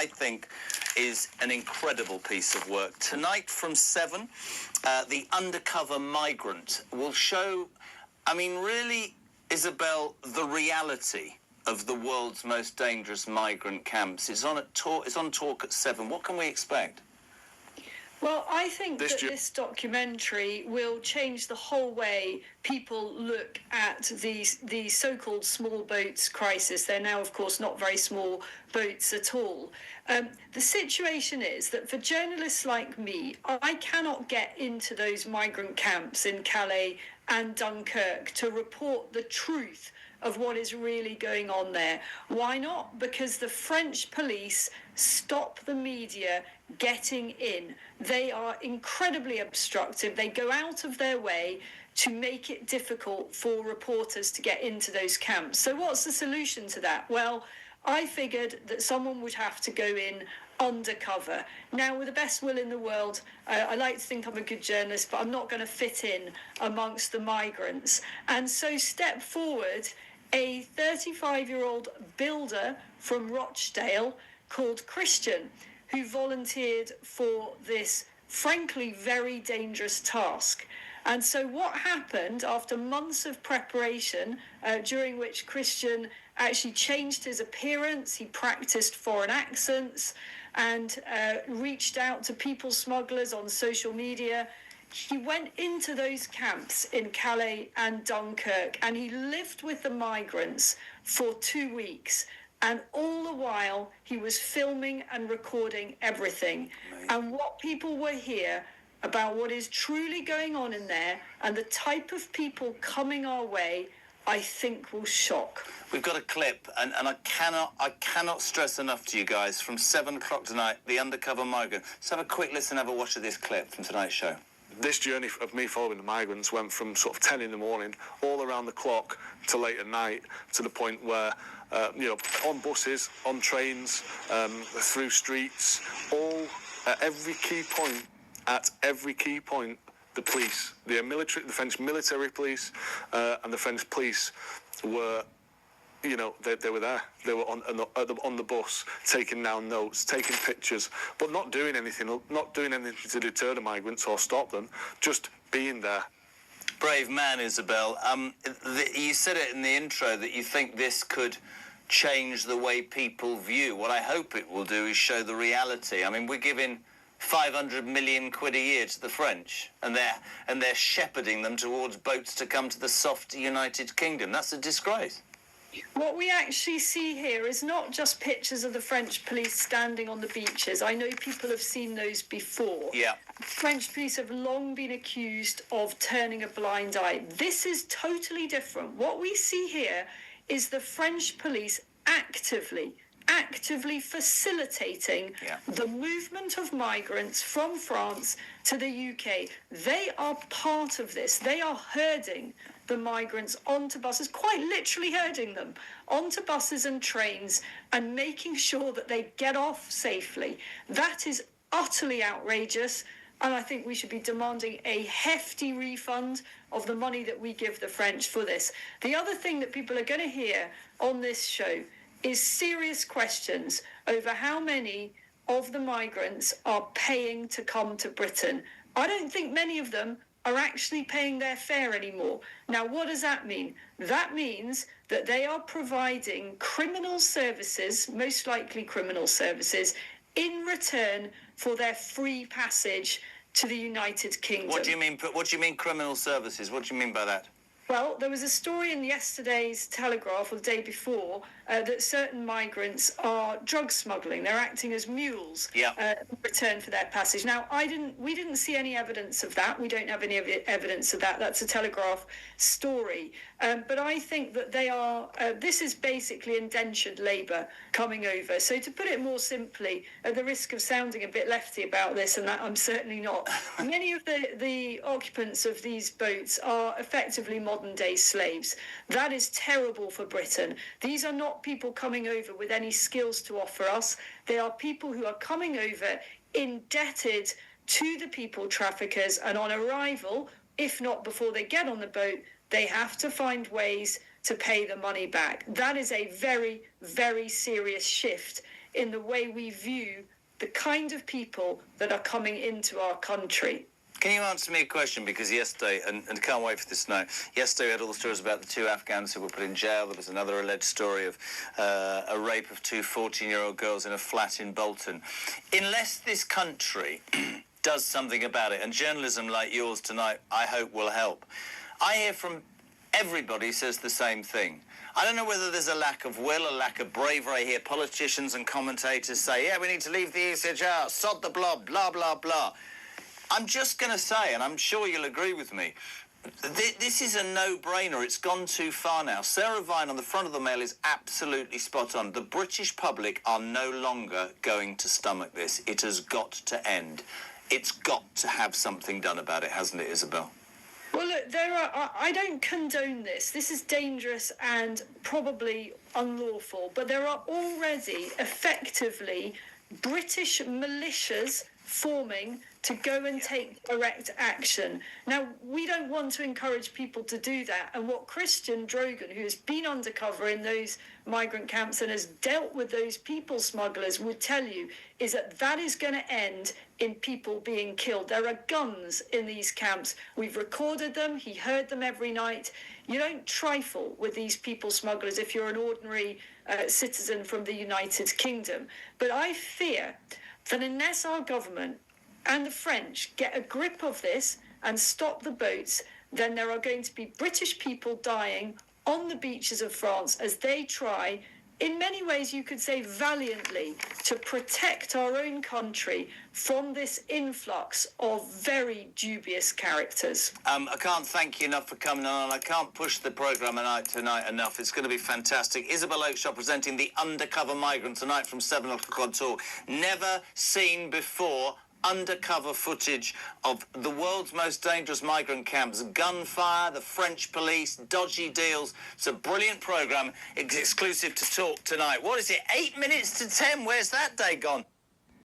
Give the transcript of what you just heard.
I think is an incredible piece of work. Tonight from 7, The Undercover Migrant will show, I mean, really, Isabel, the reality of the world's most dangerous migrant camps. It's on talk at 7. What can we expect? Well, I think that this documentary will change the whole way people look at the so-called small boats crisis. They're now, of course, not very small boats at all. The situation is that for journalists like me, I cannot get into those migrant camps in Calais and Dunkirk to report the truth of what is really going on there. Why not? Because the French police stop the media getting in. They are incredibly obstructive. They go out of their way to make it difficult for reporters to get into those camps. So what's the solution to that? Well, I figured that someone would have to go in undercover. Now, with the best will in the world, I like to think I'm a good journalist, but I'm not going to fit in amongst the migrants. And so step forward a 35-year-old builder from Rochdale called Christian, who volunteered for this, frankly, very dangerous task. And so what happened after months of preparation, during which Christian actually changed his appearance, he practiced foreign accents, and reached out to people smugglers on social media. He went into those camps in Calais and Dunkirk, and he lived with the migrants for 2 weeks. And all the while, he was filming and recording everything. Amazing. And what people will hear about what is truly going on in there and the type of people coming our way, I think will shock. We've got a clip, and I cannot stress enough to you guys, from 7 o'clock tonight, The Undercover Migrant. Let's have a quick listen, have a watch of this clip from tonight's show. This journey of me following the migrants went from sort of 10 in the morning, all around the clock, to late at night, to the point where, on buses, on trains, through streets, all at every key point, the police, the French military police, and the French police were, they were there. They were on the bus, taking down notes, taking pictures, but not doing anything to deter the migrants or stop them, just being there. Brave man, Isabel. You said it in the intro that you think this could change the way people view. What I hope it will do is show the reality. I mean, we're giving 500 million quid a year to the French, and they're shepherding them towards boats to come to the soft United Kingdom. That's a disgrace. What we actually see here is not just pictures of the French police standing on the beaches. I know people have seen those before. Yeah. French police have long been accused of turning a blind eye. This is totally different. What we see here is the French police actively facilitating the movement of migrants from France to the UK. They are part of this. They are herding the migrants onto buses, quite literally herding them onto buses and trains and making sure that they get off safely. That is utterly outrageous, and I think we should be demanding a hefty refund of the money that we give the French for this. The other thing that people are going to hear on this show is serious questions over how many of the migrants are paying to come to Britain. I don't think many of them are actually paying their fare anymore. Now, what does that mean? That means that they are providing criminal services, most likely criminal services, in return for their free passage to the United Kingdom. What do you mean criminal services? What do you mean by that? Well, there was a story in yesterday's Telegraph, or the day before, that certain migrants are drug smuggling. They're acting as mules in return for their passage. Now, we didn't see any evidence of that. We don't have any evidence of that. That's a Telegraph story. But I think that this is basically indentured labour coming over. So to put it more simply, at the risk of sounding a bit lefty about this, and that I'm certainly not, many of the occupants of these boats are effectively modern-day slaves. That is terrible for Britain. These are not people coming over with any skills to offer us. They are people who are coming over indebted to the people traffickers, and on arrival, if not before they get on the boat, they have to find ways to pay the money back. That is a very, very serious shift in the way we view the kind of people that are coming into our country. Can you answer me a question? Because yesterday, and can't wait for this now, yesterday we had all the stories about the two Afghans who were put in jail. There was another alleged story of a rape of two 14-year-old girls in a flat in Bolton. Unless this country does something about it, and journalism like yours tonight, I hope, will help. I hear from everybody says the same thing. I don't know whether there's a lack of will, a lack of bravery. I hear politicians and commentators say, yeah, we need to leave the ECHR, sod the blob, blah, blah, blah. I'm just going to say, and I'm sure you'll agree with me, this is a no-brainer. It's gone too far now. Sarah Vine on the front of the Mail is absolutely spot on. The British public are no longer going to stomach this. It has got to end. It's got to have something done about it, hasn't it, Isabel? Well, look, I don't condone this. This is dangerous and probably unlawful, but there are already effectively British militias forming to go and take direct action. Now, we don't want to encourage people to do that. And what Christian Drogan, who has been undercover in those migrant camps and has dealt with those people smugglers, would tell you is that that is going to end in people being killed. There are guns in these camps. We've recorded them. He heard them every night. You don't trifle with these people smugglers if you're an ordinary citizen from the United Kingdom. But I fear that unless our government and the French get a grip of this and stop the boats, then there are going to be British people dying on the beaches of France as they try, in many ways you could say valiantly, to protect our own country from this influx of very dubious characters. I can't thank you enough for coming on. I can't push the programme tonight enough. It's going to be fantastic. Isabel Oakeshott presenting The Undercover Migrant tonight from 7 o'clock on tour. Never seen before undercover footage of the world's most dangerous migrant camps, gunfire, the French police, dodgy deals. It's a brilliant programme. It's exclusive to Talk tonight. What is it, 8 minutes to 10? Where's that day gone?